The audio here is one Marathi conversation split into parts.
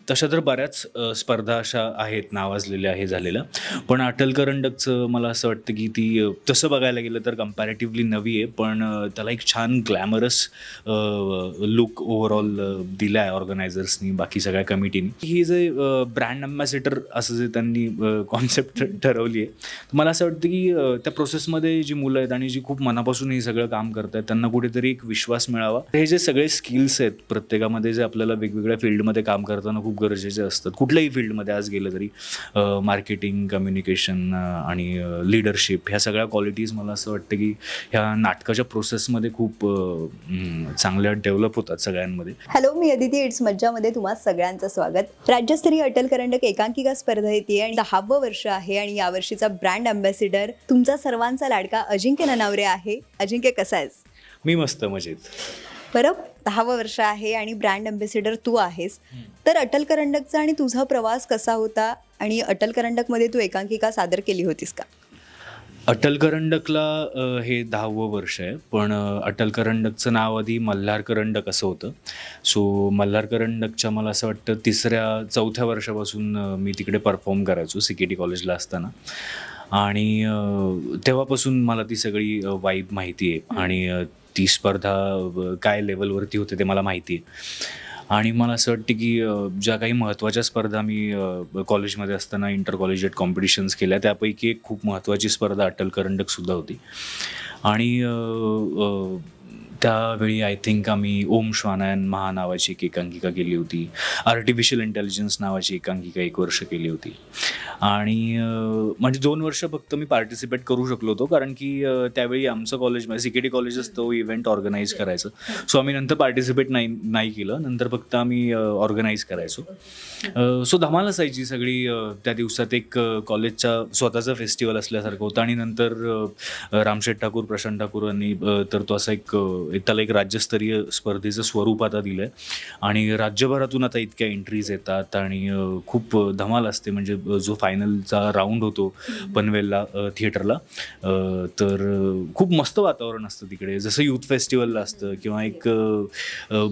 तशा तर बऱ्याच स्पर्धा अशा आहेत नावाजलेल्या हे झालेल्या. पण अटल करंडकचं मला असं वाटतं की ती तसं बघायला गेलं तर कंपॅरेटिव्हली नवी आहे. पण त्याला एक छान ग्लॅमरस लूक ओव्हरऑल दिला आहे ऑर्गनायझर्सनी, बाकी सगळ्या कमिटीनी. ही जे ब्रँड अम्बॅसेडर असं जे त्यांनी कॉन्सेप्ट ठरवली आहे, तर मला असं वाटतं की त्या प्रोसेसमध्ये जी मुलं आहेत आणि जी खूप मनापासून हे सगळं काम करत आहेत, त्यांना कुठेतरी एक विश्वास मिळावा. हे जे सगळे स्किल्स आहेत प्रत्येकामध्ये, जे आपल्याला वेगवेगळ्या फील्डमध्ये काम करताना खूप गरजेचे असतात, कुठल्याही फील्डमध्ये आज गेलं तरी, मार्केटिंग, कम्युनिकेशन आणि लीडरशिप, ह्या सगळ्या क्वालिटीज मला असं वाटतं की ह्या नाटकाच्या प्रोसेसमध्ये खूप चांगल्या डेव्हलप होतात सगळ्यांमध्ये. Hello, me Aditi. इट्स मज्जामध्ये तुम्हा सगळ्यांचं स्वागत. राज्यस्तरीय अटल करंडक एकांकिका स्पर्धा येते आणि 10वं वर्ष आहे आणि यावर्षीचा ब्रँड अँबॅसिडर तुमचा सर्वांचा लाडका अजिंक्य ननावरे आहे. अजिंक्य, कसा आहेस? मी मस्त, मजेत. बरं, 10वं वर्ष आहे आणि ब्रँड अँबॅसिडर तू आहेस. तर अटल करंडकचा आणि तुझा प्रवास कसा होता आणि अटल करंडकमध्ये तू एकांकिका सादर केली होतीस का? अटल करंडकला हे 10वं वर्ष आहे. पण अटल करंडकचं नाव आधी मल्हार करंडक असं होतं. सो मल्हार करंडकच्या मला असं वाटतं 3ऱ्या-4थ्या वर्षापासून मी तिकडे परफॉर्म करायचो CKT कॉलेजला असताना. आणि तेव्हापासून मला ती सगळी वाईब माहिती आहे आणि ती स्पर्धा काय लेवलवरती होते ते मला माहिती आहे. आणि मला असं वाटतं की ज्या काही महत्त्वाच्या स्पर्धा मी कॉलेजमध्ये असताना इंटर कॉलेजिएट कॉम्पिटिशन्स केल्या, त्यापैकी एक खूप महत्त्वाची स्पर्धा अटल करंडकसुद्धा होती. आणि त्यावेळी आय थिंक आम्ही ओम श्वानायन महा नावाची एक एकांकिका केली होती. आर्टिफिशियल इंटेलिजन्स नावाची एकांकिका 1 वर्ष केली होती. आणि म्हणजे 2 वर्ष फक्त मी पार्टिसिपेट करू शकलो होतो, कारण की त्यावेळी आमचं कॉलेज म्हणजे CKT कॉलेजच तो इव्हेंट ऑर्गनाईज करायचं. सो आम्ही नंतर पार्टिसिपेट नाही केलं. नंतर फक्त आम्ही ऑर्गनाईज करायचो. सो धमाल असायची सगळी. त्या दिवसात एक कॉलेजचा स्वतःचा फेस्टिवल असल्यासारखं होतं. आणि नंतर रामशेठ ठाकूर, प्रशांत ठाकूर यांनी तर तो असा त्याला एक राज्यस्तरीय स्पर्धेचं स्वरूप आता दिलं आहे. आणि राज्यभरातून आता इतक्या एंट्रीज येतात आणि खूप धमाल असते. म्हणजे जो फायनलचा राऊंड होतो पनवेलला थिएटरला, तर खूप मस्त वातावरण असतं तिकडे, जसं यूथ फेस्टिवलला असतं किंवा एक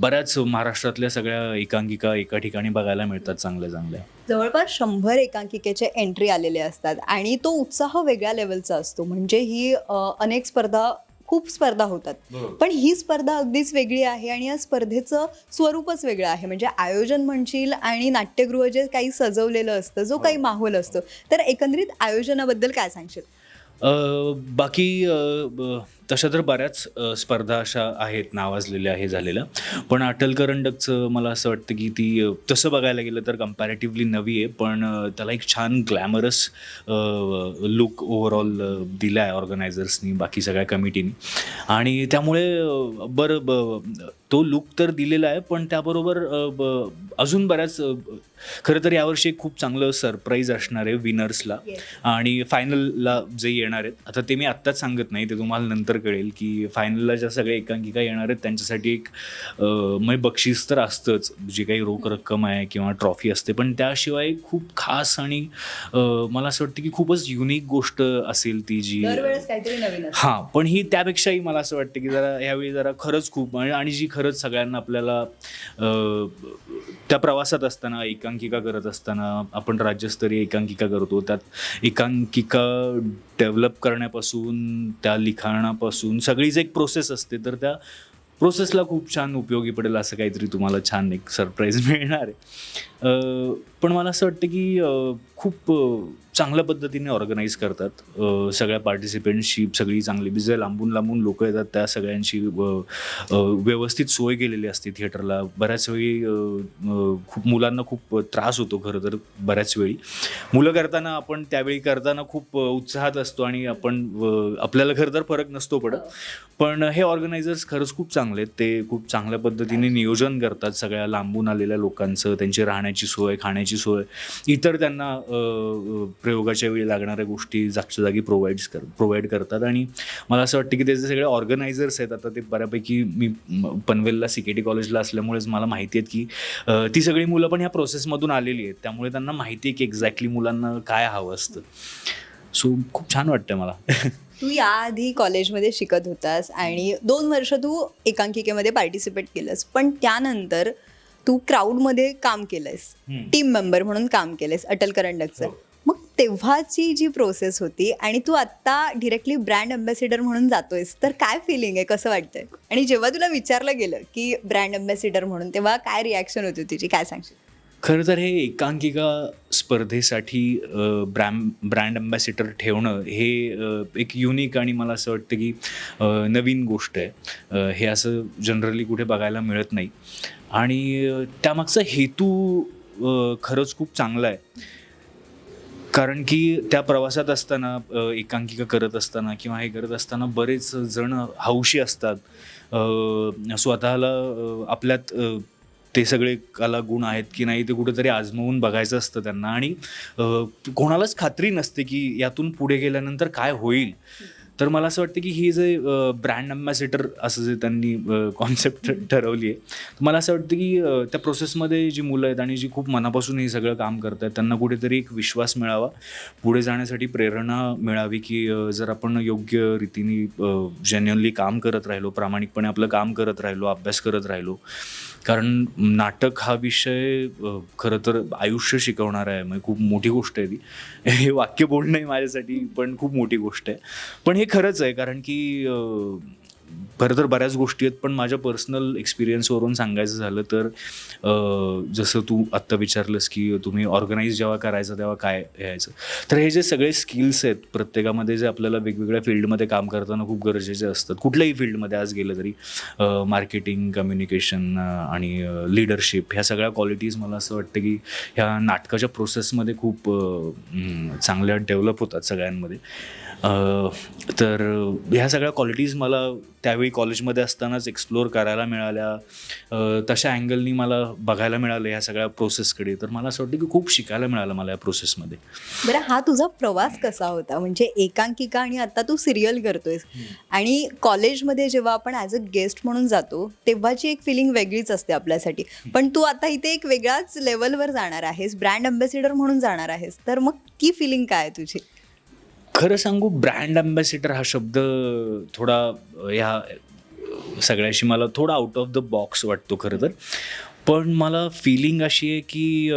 बऱ्याच महाराष्ट्रातल्या सगळ्या एकांकिका एका ठिकाणी बघायला मिळतात चांगल्या चांगल्या. जवळपास 100 एकांकिकेचे एंट्री आलेले असतात आणि तो उत्साह वेगळ्या लेवलचा असतो. म्हणजे ही अनेक स्पर्धा, खूप स्पर्धा होतात, पण ही स्पर्धा अगदीच वेगळी आहे आणि या स्पर्धेचं स्वरूपच वेगळं आहे. म्हणजे आयोजन म्हणशील आणि नाट्यगृह जे काही सजवलेलं असतं, जो काही माहोल असतो, तर एकंदरीत आयोजनाबद्दल काय सांगशील? बाकी तशा तर बऱ्याच स्पर्धा अशा आहेत नावाजलेल्या हे झालेल्या. पण अटल करंडकचं मला असं वाटतं की ती तसं बघायला गेलं तर कंपॅरेटिव्हली नवी आहे. पण त्याला एक छान ग्लॅमरस लूक ओव्हरऑल दिला आहे ऑर्गनायझर्सनी, बाकी सगळ्या कमिटीनी. आणि त्यामुळे तो लूक तर दिलेला आहे, पण त्याबरोबर अजून बऱ्याच खरं तर यावर्षी एक खूप चांगलं सरप्राईज असणार आहे विनर्सला. आणि फायनलला जे येणार आहेत, आता ते मी आत्ताच सांगत नाही, ते तुम्हाला नंतर कळेल की फायनलला ज्या सगळ्या एकांकिका येणार आहेत त्यांच्यासाठी एक म्हणजे बक्षीस तर असतंच, जी काही रोख रक्कम आहे किंवा ट्रॉफी असते, पण त्याशिवाय खूप खास आणि मला असं वाटतं की खूपच युनिक गोष्ट असेल ती, जी दरवेळेस काहीतरी नवीन असतं. हां, पण ही त्यापेक्षाही मला असं वाटतं की जरा ह्यावेळी जरा खरंच खूप आणि जी खरंच सगळ्यांना आपल्याला त्या प्रवासात असताना, एकांकिका करत असताना, आपण राज्यस्तरीय एकांकिका करतो, त्यात एकांकिका डेव्हलप करण्यापासून, त्या लिखाणापासून सगळीच एक प्रोसेस असते. तर त्या प्रोसेसला खूप छान उपयोगी पडेल असं काहीतरी तुम्हाला छान एक सरप्राईज मिळणार आहे. पण मला असं वाटतं की खूप चांगल्या पद्धतीने ऑर्गनाईज करतात. सगळ्या पार्टिसिपेंट्सची सगळी चांगली, जे लांबून लांबून लोकं येतात त्या सगळ्यांची व्यवस्थित सोय केलेली असते थिएटरला. बऱ्याच वेळी खूप मुलांना खूप त्रास होतो खरं तर. बऱ्याच वेळी मुलं करताना, आपण त्यावेळी करताना खूप उत्साहात असतो आणि आपण आपल्याला खरं तर फरक नसतो पडत. पण हे ऑर्गनायझर्स खरंच खूप चांगले आहेत. ते खूप चांगल्या पद्धतीने नियोजन करतात सगळ्या लांबून आलेल्या लोकांचं, त्यांची राहण्याची सोय, खाण्याची सोय, इतर त्यांना प्रयोगाच्या वेळी लागणाऱ्या गोष्टी जागच्या जागी प्रोव्हाइड करतात. आणि मला असं वाटतं की त्याचे सगळे ऑर्गनायझर्स आहेत, आता ते बऱ्यापैकी मी पनवेलला CKT कॉलेजला असल्यामुळेच मला माहिती आहेत की ती सगळी मुलं पण ह्या प्रोसेसमधून आलेली आहेत, त्यामुळे त्यांना माहिती आहे की एक्झॅक्टली मुलांना काय हवं असतं. सो खूप छान वाटतं मला. तू याआधी कॉलेजमध्ये शिकत होतास आणि 2 वर्ष तू एकांकिकेमध्ये पार्टिसिपेट केलंस, पण त्यानंतर तू क्राऊडमध्ये काम केलंयस, टीम मेंबर म्हणून काम केलंयस अटल करंडकचं. मग तेव्हाची जी प्रोसेस होती आणि तू आत्ता डिरेक्टली ब्रँड अँबॅसिडर म्हणून जातोयस, तर काय फिलिंग आहे, कसं वाटतंय? आणि जेव्हा तुला विचारलं गेलं की ब्रँड अँबॅसिडर म्हणून, तेव्हा काय रिॲक्शन होती तुझी, काय सांगशील? खरं तर हे एकांकिका स्पर्धेसाठी ब्रँड अँबॅसिडर ठेवणं हे एक युनिक आणि मला असं वाटतं की नवीन गोष्ट आहे. हे असं जनरली कुठे बघायला मिळत नाही आणि त्यामागचा हेतू खरंच खूप चांगला आहे. कारण की त्या प्रवासात असताना एकांकिका करत असताना किंवा हे करत असताना बरेच जण हौशी असतात. स्वतःला आपल्यात ते सगळे कलागुण आहेत की नाही ते कुठेतरी आजमावून बघायचं असतं त्यांना आणि कोणालाच खात्री नसते की यातून पुढे गेल्यानंतर काय होईल. तर मला असं वाटतं की ही जे ब्रँड अँबॅसिडर असं जे त्यांनी कॉन्सेप्ट ठरवली आहे, मला असं वाटतं की त्या प्रोसेसमध्ये जी मुलं आहेत आणि जी खूप मनापासून हे सगळं काम करत आहेत त्यांना कुठेतरी एक विश्वास मिळावा, पुढे जाण्यासाठी प्रेरणा मिळावी की जर आपण योग्य रीतीने जेन्युअनली काम करत राहिलो, प्रामाणिकपणे आपलं काम करत राहिलो, अभ्यास करत राहिलो. कारण नाटक हा विषय खरं तर आयुष्य शिकवणारा आहे. म्हणजे खूप मोठी गोष्ट आहे ती. हे वाक्य बोलणं आहे माझ्यासाठी पण खूप मोठी गोष्ट आहे. पण हे खरंच आहे कारण की खरं तर बऱ्याच गोष्टी आहेत पण माझ्या पर्सनल एक्सपिरियन्सवरून सांगायचं झालं तर जसं तू आत्ता विचारलंस की तुम्ही ऑर्गनाईज जेव्हा करायचं तेव्हा काय यायचं, तर हे जे सगळे स्किल्स आहेत प्रत्येकामध्ये जे आपल्याला वेगवेगळ्या फील्डमध्ये काम करताना खूप गरजेचे असतात, कुठल्याही फील्डमध्ये आज गेलं तरी मार्केटिंग, कम्युनिकेशन आणि लिडरशिप ह्या सगळ्या क्वालिटीज मला असं वाटतं की ह्या नाटकाच्या प्रोसेसमध्ये खूप चांगल्या डेव्हलप होतात सगळ्यांमध्ये. तर ह्या सगळ्या क्वालिटीज मला त्यावेळी कॉलेजमध्ये असतानाच एक्सप्लोअर करायला मिळाल्या. तशा अँगलनी मला बघायला मिळालं ह्या सगळ्या प्रोसेसकडे. तर मला असं वाटतं की खूप शिकायला मिळालं मला या प्रोसेसमध्ये. बरं, हा तुझा प्रवास कसा होता? म्हणजे एकांकिका आणि आता तू सिरियल करतोयस आणि कॉलेजमध्ये जेव्हा आपण ॲज अ गेस्ट म्हणून जातो तेव्हाची एक फिलिंग वेगळीच असते आपल्यासाठी. पण तू आता इथे एक वेगळ्याच लेवलवर जाणार आहेस, ब्रँड अँबॅसिडर म्हणून जाणार आहेस, तर मग ती फिलिंग काय आहे तुझी? खरं सांगू, ब्रँड अँबॅसिडर हा शब्द थोडा ह्या सगळ्याशी मला थोडा आउट ऑफ द बॉक्स वाटतो खरं तर. पण मला फिलिंग अशी आहे की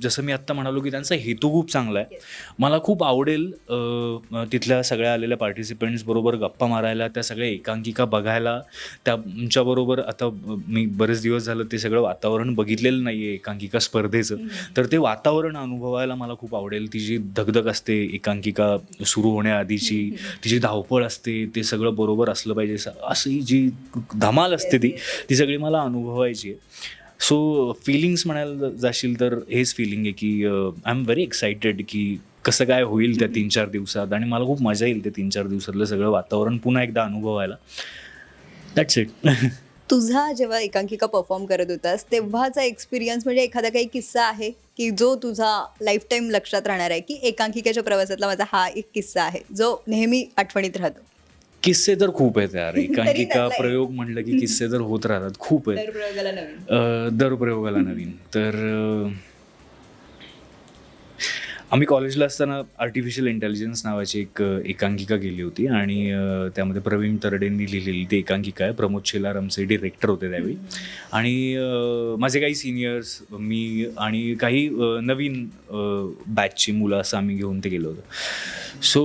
जसं मी आत्ता म्हणालो की त्यांचा हेतू खूप चांगला आहे. मला खूप आवडेल तिथल्या सगळ्या आलेल्या पार्टिसिपंट्स बरोबर गप्पा मारायला, त्या सगळ्या एकांकिका बघायला, त्यांच्याबरोबर आता मी बरेच दिवस झालं ते सगळं वातावरण बघितलेलं नाही आहे एकांकिका स्पर्धेचं, तर ते वातावरण अनुभवायला मला खूप आवडेल. ती जी धगधग असते एकांकिका सुरू होण्याआधीची, ती जी धावपळ असते, ते सगळं बरोबर असलं पाहिजे अशी जी धमाल असते ती सगळी मला अनुभवायची आहे. सो फिलिंग्स म्हणायला जाशील तर हेच फिलिंग आहे की आय एम व्हेरी एक्सायटेड की कसं काय होईल त्या 3-4 दिवसात आणि मला खूप मजा येईल ते 3-4 दिवसातलं सगळं वातावरण पुन्हा एकदा अनुभवायला. That's it. तुझा जेव्हा एकांकिका परफॉर्म करत होतास तेव्हाचा एक्सपिरियन्स म्हणजे एखादा काही किस्सा आहे की जो तुझा लाईफ टाईम लक्षात राहणार आहे, की एकांकिकेच्या प्रवासातला माझा हा एक किस्सा आहे जो नेहमी आठवणीत राहतो? किस्से तर खूप आहेत यार. एकांकिका त्यातला एक. प्रयोग म्हटलं की किस्से तर होत राहतात, खूप आहेत. दर प्रयोगाला नवीन. दर प्रयोगाला नवीन. तर आम्ही कॉलेजला असताना आर्टिफिशियल इंटेलिजन्स नावाची एक एकांकिका केली होती आणि त्यामध्ये प्रवीण तरडेंनी लिहिलेली ती एकांकिका आहे. प्रमोद शेलार आमचे डिरेक्टर होते त्यावेळी आणि माझे काही सिनियर्स, मी आणि काही नवीन बॅचची मुलं असं आम्ही घेऊन ते गेलो होतो. सो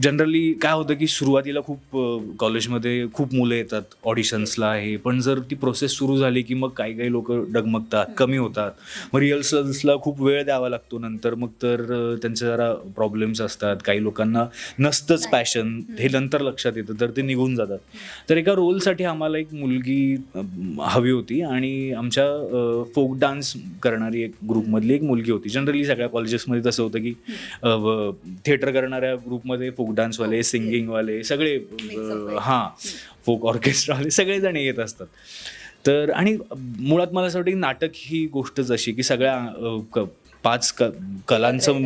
जनरली काय होतं की सुरुवातीला खूप कॉलेजमध्ये खूप मुलं येतात ऑडिशन्सला हे, पण जर ती प्रोसेस सुरू झाली की मग काही काही लोक डगमगतात, कमी होतात. मग रिहर्सल्सला खूप वेळ द्यावा लागतो नंतर, मग तर त्यांचे जरा प्रॉब्लेम्स असतात. काही लोकांना नसतंच पॅशन, हे नंतर लक्षात येतं तर ते निघून जातात. तर एका रोलसाठी आम्हाला एक मुलगी हवी होती आणि आमच्या फोक डान्स करणारी एक ग्रुपमधली एक मुलगी होती. जनरली सगळ्या कॉलेजेसमध्ये तसं होतं की थिएटर करणाऱ्या ग्रुपमध्ये फोक डान्सवाले, सिंगिंगवाले सगळे, हां, फोक ऑर्केस्ट्रावाले सगळेजण येत असतात. तर आणि मुळात मला असं वाटतं की नाटक ही गोष्टच अशी की सगळ्या 5 कलांचं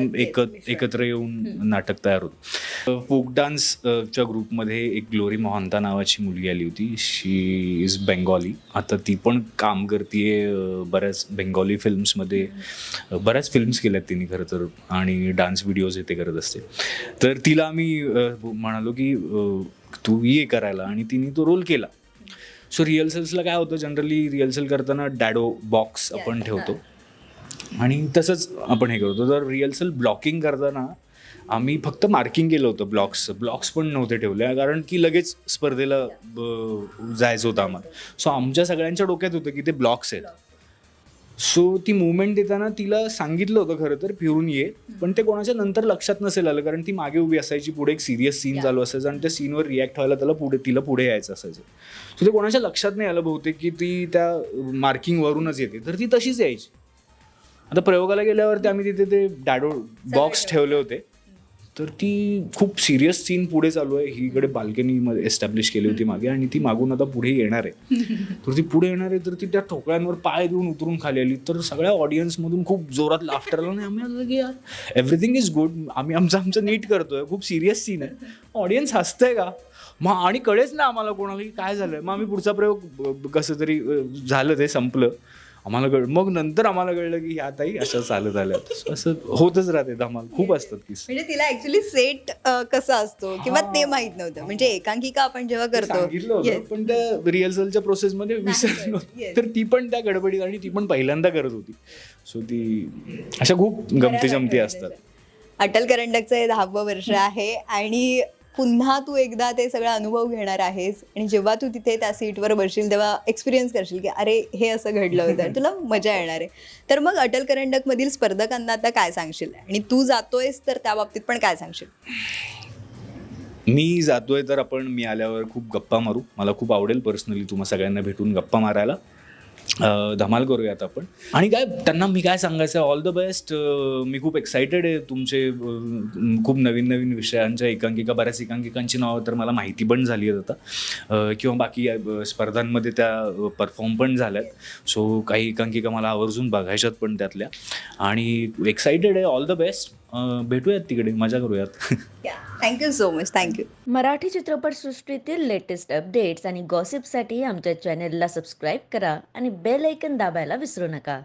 एकत्र येऊन नाटक तयार होतं. फोक डान्सच्या ग्रुपमध्ये एक ग्लोरी मोहंता नावाची मुलगी आली होती. शी इज बेंगॉली. आता ती पण काम करते बऱ्याच बेंगॉली फिल्म्समध्ये. बऱ्याच फिल्म्स केल्यात तिने खरं तर आणि डान्स व्हिडिओज ते करत असते. तर तिला आम्ही म्हणालो की तू ये करायला आणि तिने तो रोल केला. सो रिहर्सल्सला काय होतं, जनरली रिहर्सल करताना डॅडो बॉक्स आपण ठेवतो आणि तसंच आपण हे करतो. तर रिहर्सल ब्लॉकिंग करताना आम्ही फक्त मार्किंग केलं होतं, ब्लॉक्स पण नव्हते ठेवले, कारण की लगेच स्पर्धेला जायचं होतं आम्हाला. सो आमच्या सगळ्यांच्या डोक्यात होतं की ते ब्लॉक्स आहेत. सो ती मुवमेंट देताना तिला सांगितलं होतं खरं तर फिरून ये, पण ते कोणाच्या नंतर लक्षात नसेल आलं, कारण ती मागे उभी असायची, पुढे एक सिरियस सीन चालू असायचं आणि त्या सीनवर रिॲक्ट व्हायला तिला पुढे यायचं असायचं. सो ते कोणाच्या लक्षात नाही आलं बहुतेक की ती त्या मार्किंगवरूनच येते, तर ती तशीच यायची. आता प्रयोगाला गेल्यावरती आम्ही तिथे ते डॅडो बॉक्स ठेवले होते, तर ती खूप सिरियस सीन पुढे चालू आहे, ही इकडे बाल्कनीमध्ये एस्टॅब्लिश केली होती मागे आणि ती मागून आता पुढे येणार आहे. तर ती पुढे येणार आहे, तर ती त्या ठोकळ्यांवर पाय देऊन उतरून खाली आली. तर सगळ्या ऑडियन्समधून खूप जोरात लाफ्टर आला आणि आम्ही आलो की यार एव्हरीथिंग इज गुड, आम्ही आमचं नीट करतोय, खूप सिरियस सीन आहे, ऑडियन्स हसतंय का. मग आणि कळेच ना आम्हाला कोणाला की काय झालंय. मग आम्ही पुढचा प्रयोग कसं तरी झालं, ते संपलं, आम्हाला मग नंतर आम्हाला कळलं की ह्या ताई अशा चालत आल्या. असं होतच राहते, धमाल खूप असतात की. म्हणजे तिला ऍक्च्युली सेट कसा असतो किंवा ते माहित नव्हतं. म्हणजे एकांकिका आपण जेव्हा करतो, सांगितलं होतं, पण त्या रिहर्सलच्या प्रोसेसमध्ये विसरलो. तर ती पण त्या गडबडीत, आणि ती पण पहिल्यांदा करत होती. सो ती अशा खूप गमती जमती असतात. अटल करंडकचं हे 10वं वर्ष आहे आणि पुन्हा तू एकदा ते सगळा अनुभव घेणार आहेस आणि जेव्हा तू तिथे त्या सीटवर बसशील तेव्हा एक्सपिरियन्स करशील की अरे हे असं घडलं होतं आणि तुला मजा येणार आहे. तर मग अटल करंडकमधील स्पर्धकांना आता काय सांगशील, आणि तू जातोयस तर त्या बाबतीत पण काय सांगशील? मी जातोय तर मी आल्यावर खूप गप्पा मारू. मला खूप आवडेल पर्सनली तुम्हा सगळ्यांना भेटून गप्पा मारायला. धमाल करूयात आपण. आणि काय त्यांना मी काय सांगायचं आहे, ऑल द बेस्ट. मी खूप एक्सायटेड आहे. तुमचे खूप नवीन नवीन विषयांच्या एकांकिका, बऱ्याच एकांकिकांची नावं तर मला माहिती पण झाली आहेत आता, किंवा बाकी स्पर्धांमध्ये त्या परफॉर्म पण झाल्यात. सो काही एकांकिका मला आवर्जून बघायच्यात पण त्यातल्या, आणि एक्सायटेड आहे. All the best. भेटूयात तिकडे, मजा करूयात. Thank you so much. Thank you. Marathi चित्रपटसृष्टीतील लेटेस्ट अपडेट्स आणि गॉसिपसाठी आमच्या चॅनेलला सबस्क्राईब करा आणि बेल ऐकन दाबायला विसरू नका.